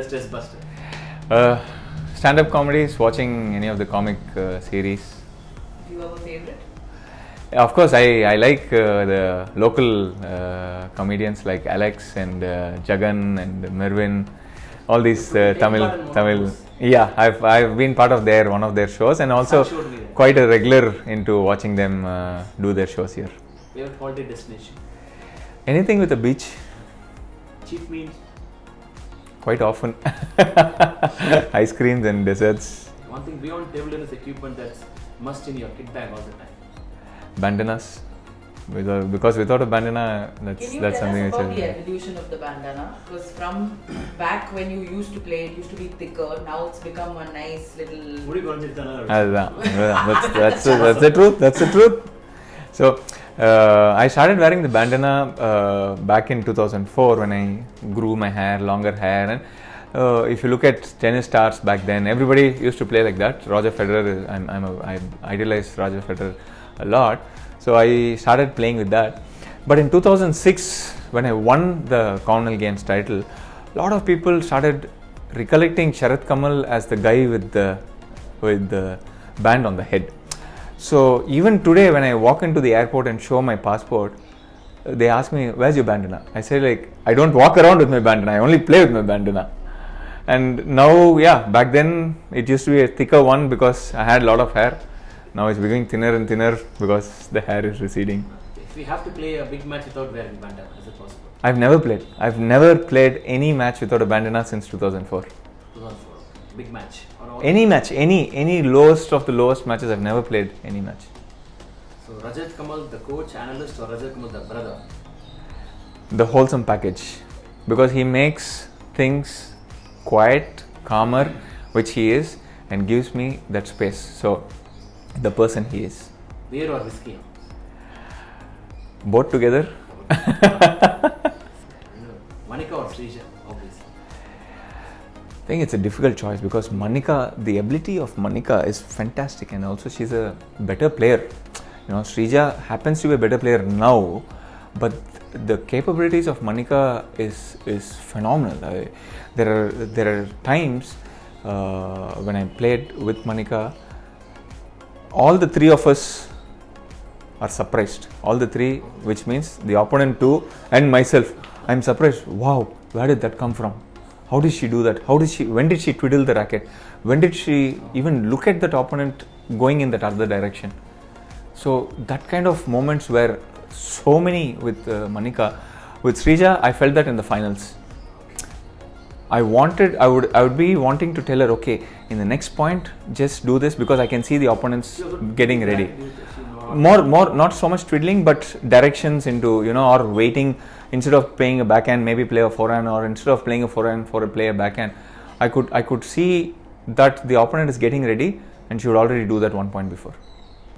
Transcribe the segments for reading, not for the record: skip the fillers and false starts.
stress buster? Stand-up comedies, watching any of the comic series. Do you have a favorite? Of course, I like the local comedians like Alex and Jagan and Mervin, all these Tamil. Yeah, I've been part of one of their shows, and also quite a regular into watching them do their shows here. Favorite holiday destination? Anything with a beach. Cheap meal? Quite often. Ice creams and desserts. One thing beyond table tennis equipment that's must in your kit bag all the time. Bandanas. Because without a bandana, that's something which is. Can you tell us about the evolution of the bandana? Because from back when you used to play, it used to be thicker. Now it's become a nice little. That's the truth. That's the truth. So I started wearing the bandana back in 2004 when I grew my hair, longer hair, and if you look at tennis stars back then, everybody used to play like that. Roger Federer, I idolize Roger Federer a lot. So I started playing with that. But in 2006, when I won the Commonwealth Games title, a lot of people started recollecting Sharath Kamal as the guy with the band on the head. So even today, when I walk into the airport and show my passport, they ask me, "Where's your bandana?" I say, like, I don't walk around with my bandana. I only play with my bandana. And now, yeah, back then it used to be a thicker one because I had a lot of hair. Now it's becoming thinner and thinner because the hair is receding. If we have to play a big match without wearing bandana, is it possible? I've never played any match without a bandana since 2004. 2004. Big match. Any match, any lowest of the lowest matches, I've never played any match. So Rajat Kamal, the coach, analyst, or Rajat Kamal, the brother? The wholesome package. Because he makes things quiet, calmer, which he is, and gives me that space. So the person he is. Beer or whiskey? Both together. Manika or Srija, obviously. I think it's a difficult choice because Manika, the ability of Manika is fantastic, and also she's a better player. Srija happens to be a better player now, but the capabilities of Manika is phenomenal. There are times when I played with Manika, all the three of us are surprised. All the three, which means the opponent too and myself. I'm surprised. Wow, where did that come from? How did she do that? When did she twiddle the racket? When did she even look at that opponent going in that other direction? So that kind of moments were so many with Manika. With Srija, I felt that in the finals. I would be wanting to tell her, okay, in the next point, just do this because I can see the opponents getting ready. More, not so much twiddling, but directions into, or waiting. Instead of playing a backhand, maybe play a forehand, or instead of playing a forehand, play a backhand. I could see that the opponent is getting ready, and she would already do that 1 point before.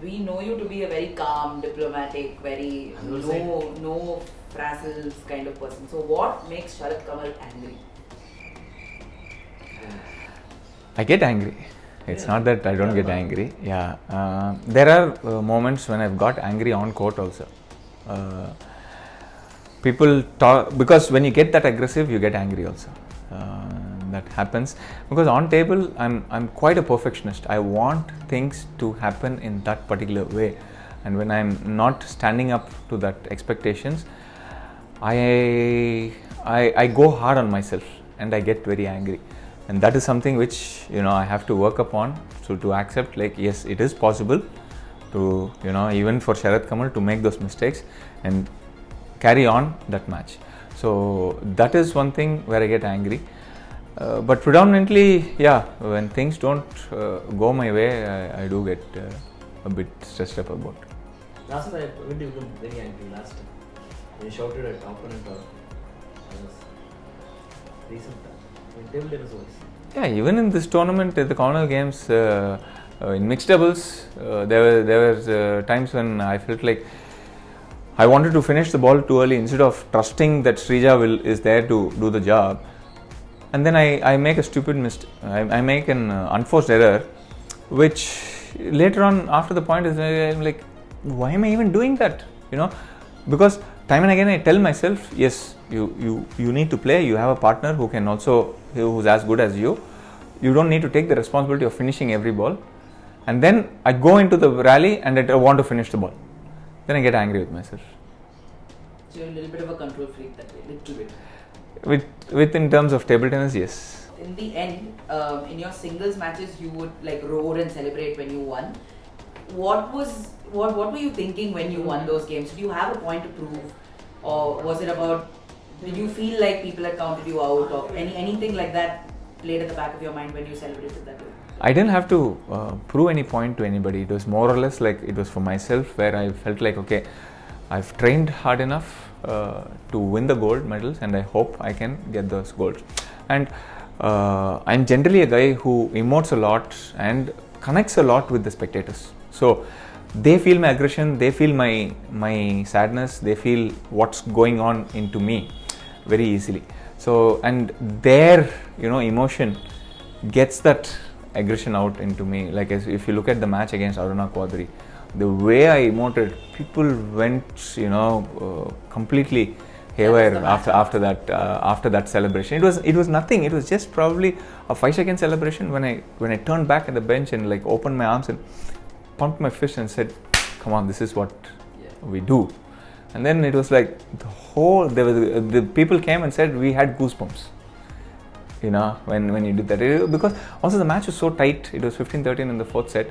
We know you to be a very calm, diplomatic, very no frazzles kind of person. So what makes Sharath Kamal angry? I get angry. It's not that I don't get angry. Yeah, there are moments when I've got angry on court also. People talk because when you get that aggressive, you get angry also. That happens because on table, I'm quite a perfectionist. I want things to happen in that particular way, and when I'm not standing up to that expectations, I go hard on myself and I get very angry. And that is something which I have to work upon, so to accept, like, yes, it is possible to even for Sharath Kamal to make those mistakes and carry on that match. So that is one thing where I get angry. But predominantly, yeah, when things don't go my way, I do get a bit stressed up about. Last time when did you become very angry? Last time when you shouted at opponent or others? Recent time. Table tennis was. Yeah, even in this tournament, at the Commonwealth Games, in mixed doubles, there were times when I felt like I wanted to finish the ball too early instead of trusting that Srija is there to do the job. And then I make a stupid mistake. I make an unforced error, which later on after the point is I'm like, why am I even doing that? Because time and again I tell myself, yes, you need to play. You have a partner who's as good as you. You don't need to take the responsibility of finishing every ball. And then I go into the rally and I want to finish the ball. Then I get angry with myself. So you're a little bit of a control freak that way, little bit. With in terms of table tennis, yes. In the end, in your singles matches, you would like roar and celebrate when you won. What were you thinking when you won those games? Did you have a point to prove, or was it about? Did you feel like people had counted you out, or anything like that played at the back of your mind when you celebrated that way? I didn't have to prove any point to anybody. It was more or less like it was for myself, where I felt like, okay, I've trained hard enough to win the gold medals, and I hope I can get those golds. And I'm generally a guy who emotes a lot and connects a lot with the spectators. So they feel my aggression, they feel my sadness, they feel what's going on into me very easily. So, and their emotion gets that aggression out into me. Like if you look at the match against Aruna Quadri, the way I emoted, people went completely haywire after that celebration. It was nothing. It was just probably a 5-second celebration when I turned back at the bench and like opened my arms and pumped my fist and said, "Come on, this is what we do." And then it was like the people came and said we had goosebumps. When you did that, because also the match was so tight. It was 15-13 in the fourth set.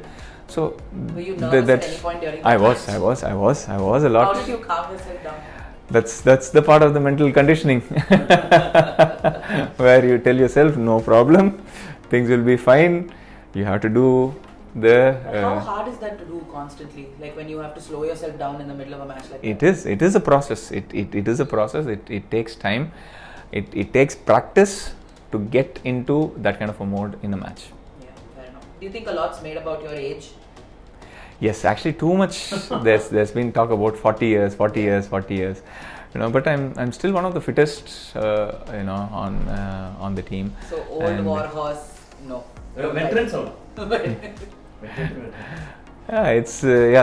So were you nervous at any point during the I match? was a lot. How did you calm yourself down? That's the part of the mental conditioning where you tell yourself, no problem, things will be fine. You have to do how hard is that to do constantly? Like when you have to slow yourself down in the middle of a match like that? It is a process. It is a process. It takes time. It takes practice to get into that kind of a mode in a match. Yeah, fair enough. Do you think a lot's made about your age? Yes, actually too much. There's been talk about 40 years. But I'm still one of the fittest on the team. So old war horse, no. Veterans all. Yeah, it's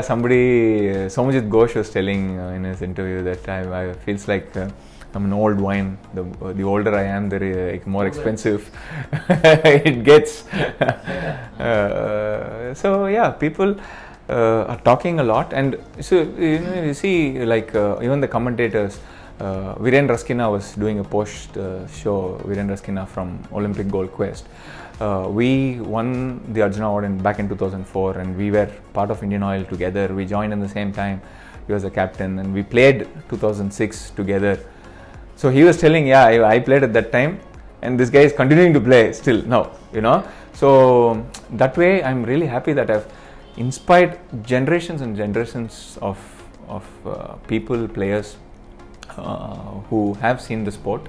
somebody Somajit Ghosh was telling in his interview that I feels like I'm an old wine. The older I am, the more expensive it gets. So yeah, people are talking a lot, and so you see like even the commentators. Viren Raskina was doing a post show. Viren Raskina from Olympic Gold Quest. We won the Arjuna Award back in 2004, and we were part of Indian Oil together. We joined in the same time. He was a captain, and we played 2006 together. So he was telling, I played at that time, and this guy is continuing to play still now, So that way, I'm really happy that I've inspired generations and generations of people, players who have seen the sport,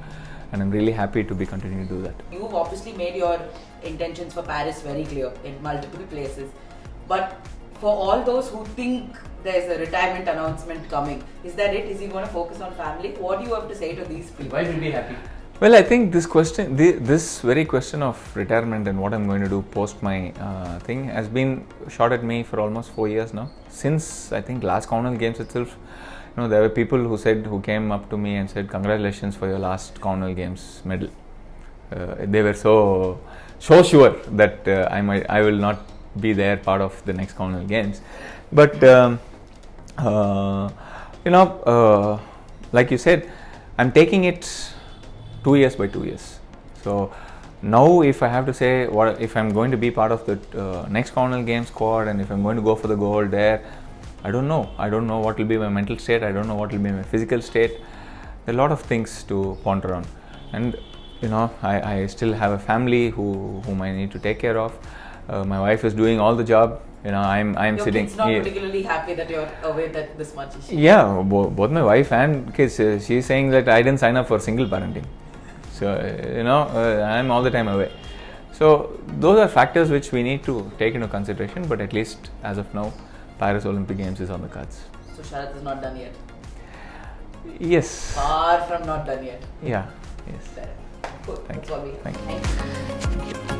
and I'm really happy to be continuing to do that. You've obviously made your intentions for Paris very clear in multiple places, but for all those who think there's a retirement announcement coming, is that it? Is he going to focus on family? What do you have to say to these people? Why will you be happy? Well, I think this very question of retirement and what I'm going to do post my thing has been shot at me for almost 4 years now. Since I think last Commonwealth Games itself, there were people who came up to me and said, "Congratulations for your last Commonwealth Games medal." They were so sure that I will not be there part of the next Commonwealth Games, but like you said, I'm taking it 2 years by 2 years. So now, if I have to say if I'm going to be part of the next Commonwealth Games squad, and if I'm going to go for the gold there, I don't know what will be my mental state. I don't know what will be my physical state. There are a lot of things to ponder on, and I still have a family whom I need to take care of. My wife is doing all the job. I'm your sitting. Kid's not particularly happy that you're away this much. Is she? Yeah, both my wife and kids. She's saying that I didn't sign up for single parenting, so I'm all the time away. So those are factors which we need to take into consideration. But at least as of now, Paris Olympic Games is on the cards. So Sharath is not done yet. Yes. Far from not done yet. Yeah. Yes. Fair. Cool. Thank That's all we have. Thank you. Thank you.